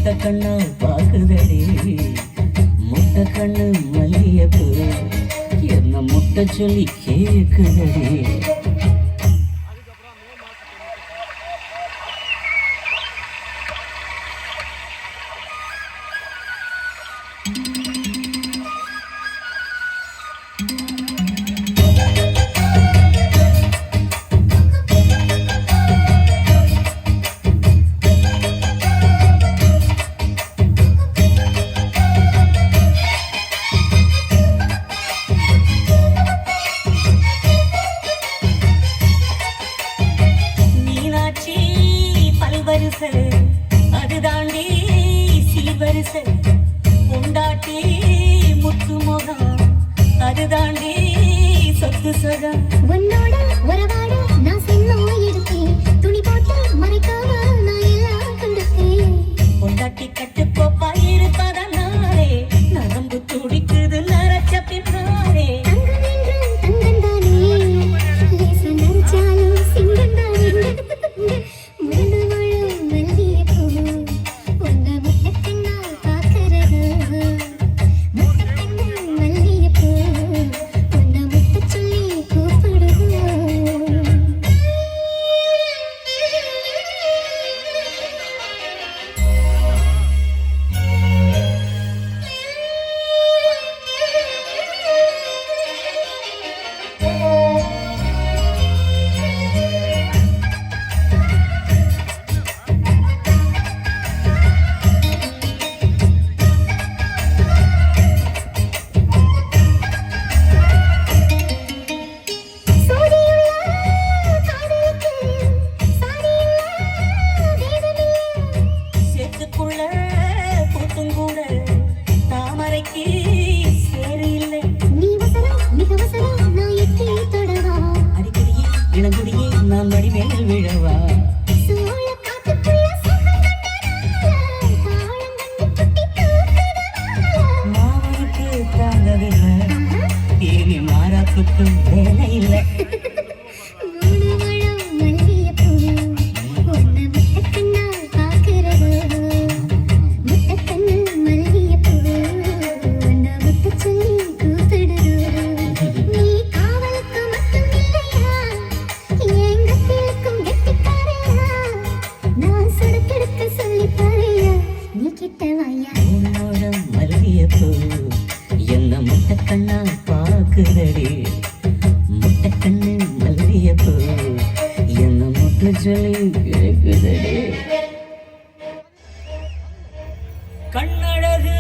முட்டை கண்ணா பாக்குதடி முட்டை கண்ணு மல்லியப்பு என்ன முட்டை சொல்லி கேக்குதடி. அது தாண்டி சீர்வரிசை உண்டாட்டி முத்து முகம் அது தாண்டி சொத்து சகம் உன்னோட உறவாட நான் செல்லம் எடுத்தேன் துணி போட்டு மறைக்காம நான் எல்லாம் கொடுத்தேன் உண்டாட்டி கட்டு கோப்பா இருப்பதனாலே நரம்பு துடிக்குது நரச்ச பின்னாலே தங்கம் என்றும் தங்கம் தானே லேச நரைச்சாலும் சிங்கம் தானே நான் மடிமேல் விழவா மாவனுக்கு தாங்கவில்லை இனி மாறாப்புக்கு வேலை இல்லை. உன்னோட மல்லியப்பூ என்ன முட்டை கண்ணா பாக்குதடி முட்டை கண்ணு மல்லியப்பூ என்ன முட்டை சொல்லி கேக்குதடி. கண்ணழகு